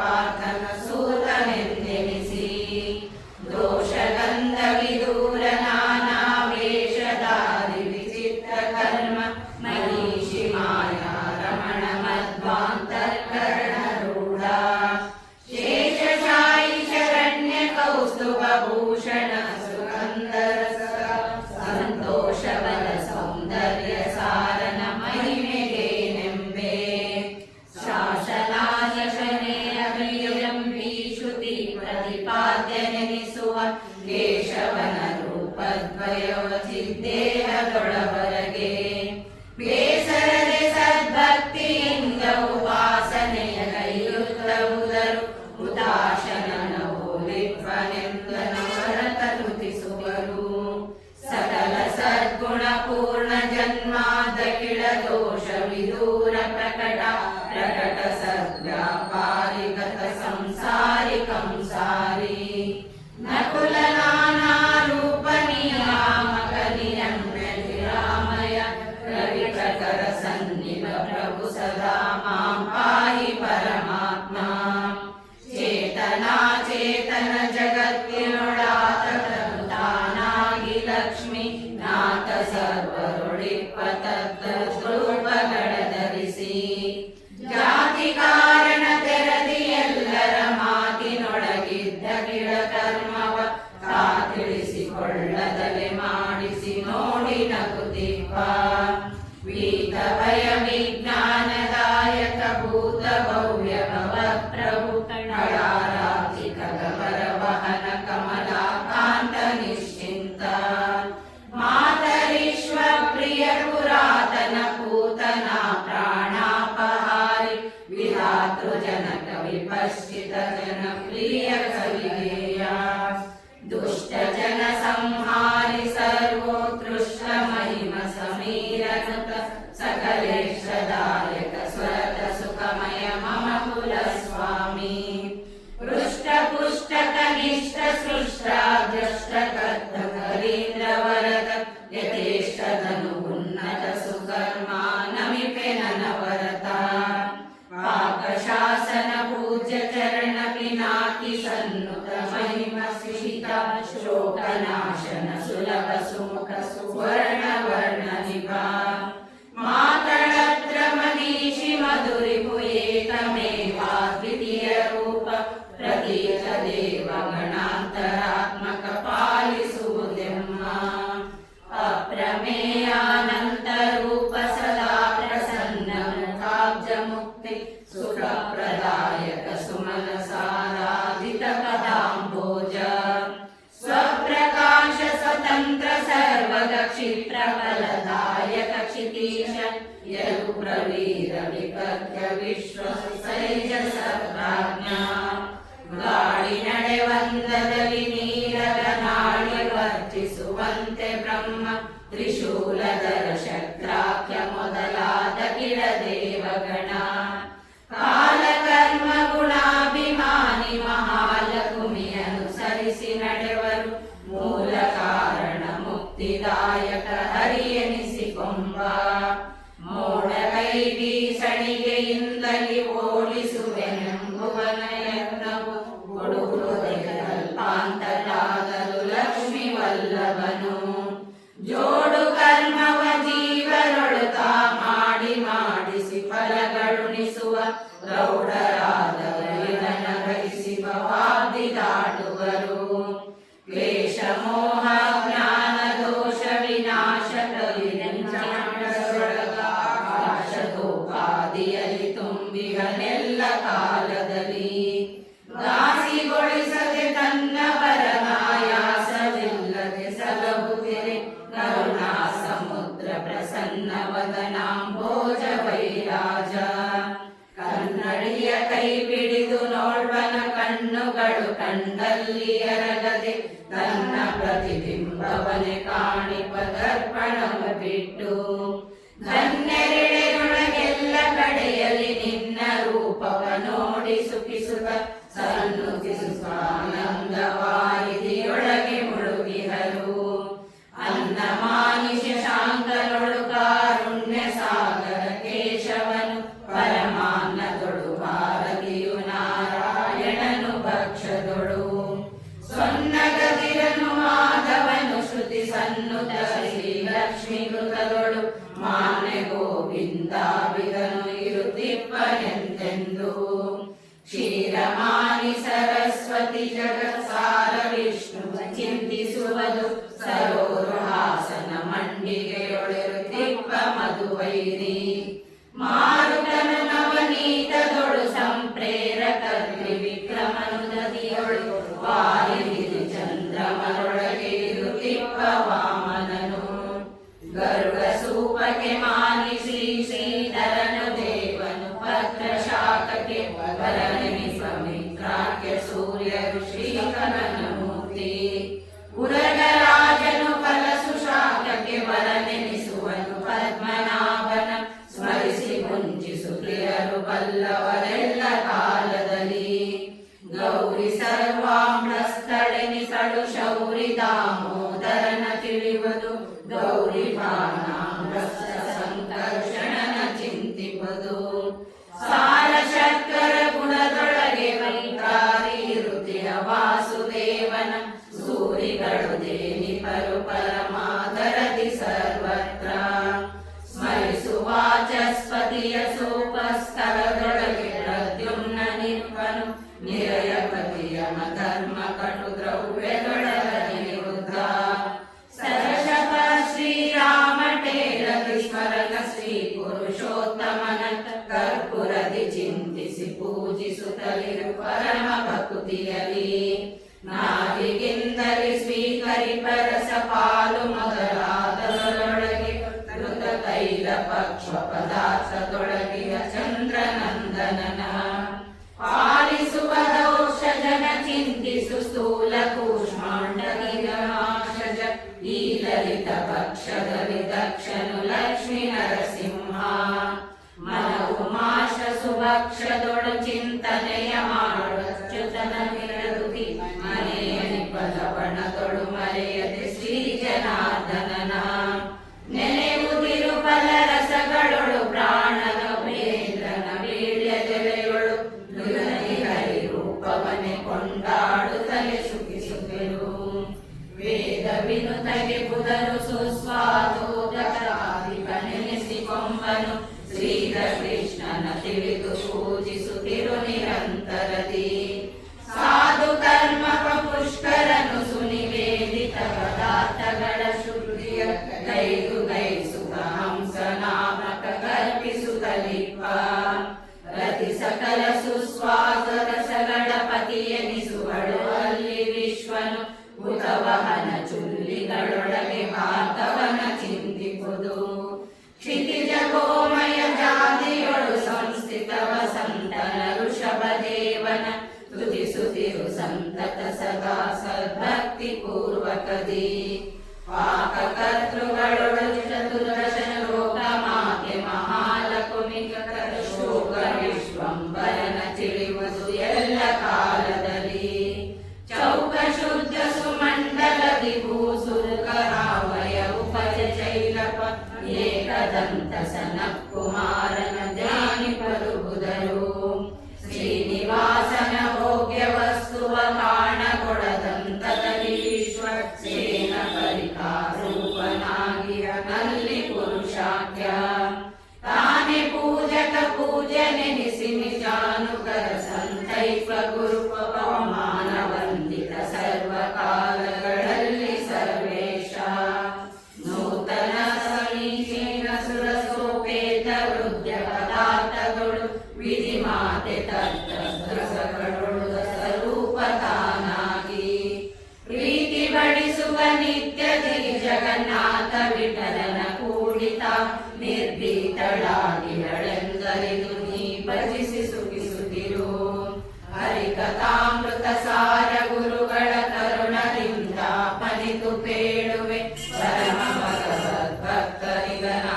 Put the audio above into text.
ಪಾರ್ಥನ ಸೂತನೆಂದೆನಿಸಿ ದೋಷಗಂಧ ವಿದೂರ ನಾನಾ ವೇಷಧಾರಿ ವಿಚಿತ್ರ ಕರ್ಮ ಮನೀಷಿ ಮಾಯಾ ರಮಣ ಮಧ್ವಾಂತರ್ಕರಣರೂಢ ಶೇಷಶಾಯಿ ಶರಣ್ಯ ಕೌಸ್ತುಭ ಭೂಷಣ ಸುಗಂಧರಸ ಸಂತೋಷವರ ಸೌಂದರ್ಯ ಸಾರನ ಮಹಿಮೆಗೆ ನೆಂಬೆ ಶಾಸನಾಶನೆಯ ವೀರಂಬಿ ಶ್ರುತಿ ಪ್ರತಿಪಾದ್ಯನೆನಿಸುವ ಕೇಶವನ ರೂಪದ್ವಯವ ಚಿದ್ದೇಹದೊಳವರೆಗೆ ಬೇಸರದೆ ಸದ್ಭಕ್ತಿಯಿಂದ ಉಪಾಸನೆಯ ಕೈಯುತ್ತವುದರು ಹುತಾಶನನವೋಲಿತ್ವನೆಂದನವರ ತಲುಪಿಸುವರು ಸಕಲ ಸದ್ಗುಣ ಪೂರ್ಣ ಜನ್ಮಾದಖಿಳ ದೋಷ ವಿದೂರ ಪ್ರಕಟ ಪ್ರಕಟ ಸದ್ವ್ಯಾಪಾರಿಗತ ಸಂಸಾರಿ ಕಂಸಾರಿ ನಕುಲ ನಾನಾ ರೂಪ ನಿಯಾಮಕ ನಿರಮ್ಯ ನಿರಾಮಯ ರವಿಕರ ಸನ್ನಿಭ ಪ್ರಭು ಸದಾ ಮಾಂ ಪಾಹಿ ಪರಮಾತ್ಮ ಚೇತನ ಜಗತ್ತಿನೊಳಾತ ತಾನಾಗಿ ಲಕ್ಷ್ಮಿ ನಾಥ ಸರ್ವರೊಳಿಪ್ಪ ತದ್ರೂಪಗಳ ಧರಿಸಿ ಜಾತಿ ಕಾರಣ ತೆರದಿ ಎಲ್ಲರ ಮಾತಿನೊಳಗಿದ್ದ ಗಿಡ ಕರ್ಮವ ತಾ ತಿಳಿಸಿಕೊಳ್ಳದಲೆ ಮಾಡಿಸಿ ನೋಡಿ ನಗುತ್ತಿಪ್ಪ ವೀತ ಭಯ ವಿಜ್ಞಾನದಾಯಕ ಭೂತ ಭವ್ಯ ಭವ ಪ್ರಭು ಕಳಾರಾತಿ ಕಗವರ ವಹನ ಕಮಲಾಕಾಂತ ನಿಶ್ಚಿಂತ ಮಾತರಿಶ್ವ ಪ್ರಿಯ ಪುರಾತನ ಪೂತನ ಪ್ರಾಣಾಪಹಾರಿ ವಿಧಾತೃ ಜನಕ ವಿಪಶ್ಚಿತ ಜನ ಪ್ರಿಯ ಕವಿಗೇಯ ದುಷ್ಟ ಜನ ಸಂಹಾರಿ ಸರ್ವೋತ್ಕೃಷ್ಟ ಮಹಿಮ ಸಮೀರನುತ ಸಕಲೇಶದಾಯಕ ಸ್ವರತ ಸುಖಮಯ ಮಮ ಕುಲ ಸ್ವಾಮಿ ಪೃಷ್ಟ ಪುಷ್ಟ ಕನಿಷ್ಠ ಸೃಷ್ಟ ದೃಷ್ಟ ಕರ್ತ ಕರೀಂದ್ರ ವರದ ಯಥೇಷ್ಟ ಧನು ಉನ್ನತ ಸುಕರ್ಮ ನಮಿಪೆ ನನವರತ ಪಾಕ ಶಾಸನ ಪೂಜ್ಯ ಚರಣ ಪಿನಾಕಿ ಸನ್ನುತ ಮಹಿಮ ಸಿಹಿತ ಶೋಕನಾಶನ ಸುಲಭ ಸುಮುಖ ಸುವರ್ಣ ವರ್ಣ ನಿಭಾ ಮಾತಳತ್ರ ಮನೀಷಿ ಮಧುರಿಪು ಏಕಮೇವಾ ದ್ವಿತೀಯ ರೂಪ ಪ್ರತೀಕ ದೇವ ಗಣಾಂತರಾತ್ಮಕ ಪಾಲಿಸುವುದೆಮ್ಮ ಅಪ್ರಮೇಯಾನಂತ ರೂಪ ಸದಾ ಪ್ರಸನ್ನ ಮುಖಾಬ್ಜ ಮುಕ್ತಿ ಸುಖ ಪ್ರದಾಯಕ ಸುಮನ ಸಾರಾಧಿತ ಪದಾಂಬೋಜ ಸ್ವಪ್ರಕಾಶ ಸ್ವತಂತ್ರ ಸರ್ವಗ ಕ್ಷಿಪ್ರ ಫಲದಾಯಕ ಕ್ಷಿತೀಶ ಯರು ಪ್ರವೀರ ವಿಪತ್ಯ ವಿಶ್ವ ಸೈಜಸ ಪ್ರಾಜ್ಞ ಗಾಳಿ ನಡೆವಂದದಲ್ಲಿ ನೀರಗ ನಾಡಿ ವರ್ತಿಸುವಂತೆ ಬ್ರಹ್ಮ ತ್ರಿಶೂಲಧರ ಶಕ್ರಾಖ್ಯ ಮೊದಲಾದ ಕಿಡ ದೇವಗಣ ಕಾಲಕರ್ಮ ಗುಣಾಭಿಮಾನಿ ಮಹಾಲಕುಮಿ ಅನುಸರಿಸಿ ನಡೆವರು ಮೂಲ ಕಾರಣ ಮುಕ್ತಿದಾಯಕ ಹರಿಯನಿಸಿಕೊಂಬ ಮೋಡ ಕೈ ಬೀಸಣಿಗೆಯಿಂದಲಿ ಓಡಿಸುವೆನೆಂಬುವನ ಯತ್ನವು ಕೊಡುವುದೇ ಕಲ್ಪಾಂತರಾಗಲು ಲಕ್ಷ್ಮಿ ವಲ್ಲಭನು ಜೋಡು ಕರ್ಮವ ಜೀವರೊಳುತ ಮಾಡಿ ಮಾಡಿಸಿ ಫಲಗಳುಣಿಸುವ ಪ್ರೌಢರಾದವರಿದನ ಗ್ರಹಿಸಿ ಭವಾಬ್ದಿ ದಾಟುವರು ಕ್ಲೇಶ ಮೋಹ ಜ್ಞಾನ ದೋಷ ವಿನಾಶ ಕವಿರಂಚಾಶದೋಪಾದಿಯಲ್ಲಿ ತುಂಬಿಗನೆಲ್ಲ ಕಾಲದಲ್ಲಿ ದಾಸಿಗೊಳಿಸದೆ ತನ್ನ ಪರಮಾಯಾಸವಿಲ್ಲದೆ ಸಲಹುತ್ತಿರೆ ಕರುಣಾ ಸಮುದ್ರ ಪ್ರಸನ್ನ ವದನಾಂಬೋಜ ವೈರಾಜ ಕನ್ನಡಿಯ ಕೈ ಬಿಡಿದು ನೋಡ್ವನ ಕಣ್ಣುಗಳು ಕಂಡಲ್ಲಿ ಎರಗದೆ ತನ್ನ ಪ್ರತಿಬಿಂಬವನೆ ಕಾಣಿಪ ದರ್ಪಣವ ಬಿಟ್ಟು ಧನ್ಯರೆಡೆಯೊಳಗೆಲ್ಲ ಕಡೆಯಲ್ಲಿ ನಿನ್ನ ರೂಪವ ನೋಡಿ ಸುಖಿಸುತ್ತ ಸನ್ನುತಿಸುತ್ತ ಆನಂದವಾಯಿದಿಯೊಳಗೆ ಮುಳುಗಿಹರು ಅನ್ನ ಮಾನಿಷ ಶಾಂತನೊಳು ಕಾರುಣ್ಯ ಸಾಗರ ಕೇಶವನು ಪರಮಾನ್ನದೊಳು ಭಾರತಿಯು ನಾರಾಯಣ ಮಾನಿ ಸರಸ್ವತಿ ಜಗತ್ಸಾರ ವಿಷ್ಣು ಚಿಂತಿಸುವುದು ಸರೋರು ಹಾಸನ ಮಂಡಿಗೆಯೊಳಿರುತ್ತಿಪ್ಪ ಮಧುವೈರಿ ಮಾರುತನು ನವನೀತದೊಳು ಸಂಪ್ರೇರಕ ತ್ರಿವಿಕ್ರಮನು ನದಿಯೊಳು ವಾರಿದಿರಿ ಚಂದ್ರಮರೊಳಗೆ ಇರುತ್ತಿಪ್ಪ ವಾಮನನು ಗರುಡ ಸೂಪಕ್ಕೆ ಮಾನಿಸಿ ಶ್ರೀಧರನು ದೇವನು ಪತ್ರ ಶಾಖಕ್ಕೆ ವರನೆನಿಸ ಮಿತ್ರಾಖ್ಯ ಸೂರ್ಯ ಋಷಿಕರನ ಮೂರ್ತಿ ಉರಗರಾಜನು ಕಲಸು ಶಾಖಕ್ಕೆ ವರನೆನಿಸುವನು ಪದ್ಮನಾಭನ ಸ್ಮರಿಸಿ ಪುಂಜಿಸು ಪ್ರಿಯರು ಬಲ್ಲವರೆಲ್ಲ ಕಾಲದಲ್ಲಿ ಗೌರಿ ಸರ್ವಾಂಬಸ್ಥಳೆನಿಸಳು ಶೌರಿ ದಾಮೋದರನ ತಿಳಿಯುವುದು ಗೌರಿ ಬಾಣಾಮೃತ ಸಂಕರ್ಷಣನ ಚಿಂತಿಪದು ಸಾರ ಶರ್ಕರ ಗುಣದೊಳಗೆ ವೈಕಾರಿ ಇರುತ್ತಿಯ ವಾಸುದೇವನ ಸೂರಿಗಳು ದೇನಿಪರು ಪರಮಾದರದಿ ಸರ್ವತ್ರ ಸ್ಮರಿಸುವಾಚಸ್ಪತಿಯ ಸೋಪಸ್ಥಳದೊಳಗೆ ಪ್ರದ್ಯುಮ್ನ ನಿರುಪನು ನಿರಯಪತಿಯ ಧರ್ಮ ಕಟು ದ್ರವ್ಯದೊಳಗ ನಿರುದ್ಧ ಸರಶಪ ಶ್ರೀರಾಮಟೇರದಿ ಸ್ಮರಣ ಶ್ರೀ ಪುರುಷೋತ್ತಮನ ಕರ್ಪುರದಿ ಚಿಂತಿಸಿ ಪೂಜಿಸುತ್ತಲಿರು ಪರಮ ಭಕ್ತಿಯಲಿ ನಾವಿಗಿಂದಲಿ ಸ್ವೀಕರಿಪರಸ ಪಾಲು ಮೊದಲಾದರೊಳಗೆ ಋತ ತೈಲ ಪಕ್ಷ ಪದಾರ್ಥದೊಳಗಿನ ಚಂದ್ರನಂದನನ ಪಾಲಿಸುವ ದೋಷಜನ ಚಿಂತಿಸು ಸ್ಥೂಲ ಕೂಷ್ಮಾಂಡಗಿರಾಶಜ ಈ ಲಲಿತ ಪಕ್ಷದಲ್ಲಿ ದಕ್ಷನು ಲಕ್ಷ್ಮೀ ನರಸಿಂಹ ಮನವು ಮಾಶ ಸುಭಕ್ಷದೊಳು ಚಿಂತನೆಯ ಮಾಡುಚ್ಯುತನ ವಿರದುತಿ ಮನೆಯ ನಿಪದವಣದೊಳು ಮರೆಯದೆ ಶ್ರೀ ಜನಾರ್ದನನ ನೆನೆಯುವುದಿರು ಫಲರಸಗಳೊಳು ಪ್ರಾಣನ ವೇಂದ್ರನ ವೀಳ್ಯದೆಲೆಯೊಳು ಹರಿ ರೂಪವನೆ ಕೊಂಡಾಡುತ್ತಲೇ ಸುಖಿಸುತ್ತಿರು ವೇದ ವಿನುತಗೆ ಬುಧರು ಸುಸ್ವಾದೋದಕನೆನಿಸಿಕೊಂಬನು ಶ್ರೀಕೃಷ್ಣನ ತಿಳಿದು ಪೂಜಿಸುತ್ತಿರು ನಿರಂತರದಿ ಸಾಧು ಕರ್ಮಪ ಪುಷ್ಕರನು ಸುನಿವೇದಿತ ಪದಾರ್ಥಗಳ ಶುದ್ಧಿಯ ಗೈದು ಗೈಸುವ ಹಂಸ ನಾಮಕ ಕಲ್ಪಿಸುತ್ತಲಿಪ್ಪ ರತಿ ಸಕಲ ಸುಸ್ವಾದ ರಸಗಳ ಪತಿಯೆನಿಸುವಳು ಅಲ್ಲಿ ವಿಶ್ವನು ಭೂತವಹನ ಚುಲ್ಲಿಗಳೊಳಗೆ ಭಾತವನ ಚಿಂತಿಪುದು ಕ್ಷಿತಿಜ ಗೋಮಯ ಜಾತಿಯೊಳು ಸಂಸ್ಥಿತ ವಸಂತನ ಋಷಭ ದೇವನ ತುತಿಸುತ್ತಿರು ಸಂತತ ಸದಾ ಸದ್ಭಕ್ತಿ ಪೂರ್ವಕದಿ ಪಾಕಕರ್ತೃಗಳೊಳು ಚತುರ್ದಶನ ಲೋಕ ಮಾತೆ ಮಹಾಲಕುಮಿಕ ಶೋಕ ವಿಶ್ವಂಬರನ ತಿಳಿಯುವುದು ಎಲ್ಲ ಕಾಲದಲ್ಲಿ ಚೌಕ ಶುದ್ಧ ಸುಮಂಡಲದಿ ಭೂಸುರುಕರಾವಯ ಉಪಜ ಚೈಲಪ ಏಕದಂತ ಸನತ್ ಕುಮಾರನ ಧ್ಯಾನಿಪರು ಬುಧರು ಶ್ರೀನಿವಾಸನ ಭೋಗ್ಯ ವಸ್ತುವ ಕಾಣಗೊಡದಂತದಲ್ಲಿ ವಿಶ್ವ ಸೇನ ಪರಿಕಾರೂಪನಾಗಿಯ ನಲ್ಲಿ ಪುರುಷಾಖ್ಯ ತಾನೇ ಪೂಜಕ ಪೂಜನೆನಿಸಿ ನಿಜಾನುಕರ ಸಂತೈಪ ಗುರುಪ ಪವಮಾನ ವಂದಿತ ಸರ್ವಕಾಲಗಳಲ್ಲಿ ಸರ್ವೇಶ ನೂತನ ಸಮೀಚೀನ ಸುರಸೋಪೇತ ವೃದ್ಧ ಪದಾರ್ಥಗಳು ವಿಧಿ ಮಾತೆ ತತ್ವಸಗಳೊಳು ಸ್ವರೂಪ ತಾನಾಗಿ ಪ್ರೀತಿ ಬಡಿಸುವ ನಿತ್ಯದಿ ಜಗನ್ನಾಥ ವಿಠಲನ ಕೂಡಿತ ನಿರ್ಭೀತಳಾಗಿರಳೆಂದರಿದು ನೀ ಭಜಿಸಿ ಸುಖಿಸುತ್ತಿರು ಹರಿಕಥಾಮೃತ ಸಾರ ಗುರುಗಳ ಕರುಣದಿಂದ ಪನಿತು ಪೇಳುವೆ ಪರಮ ಭಗವದ್ಭಕ್ತರಿಗನ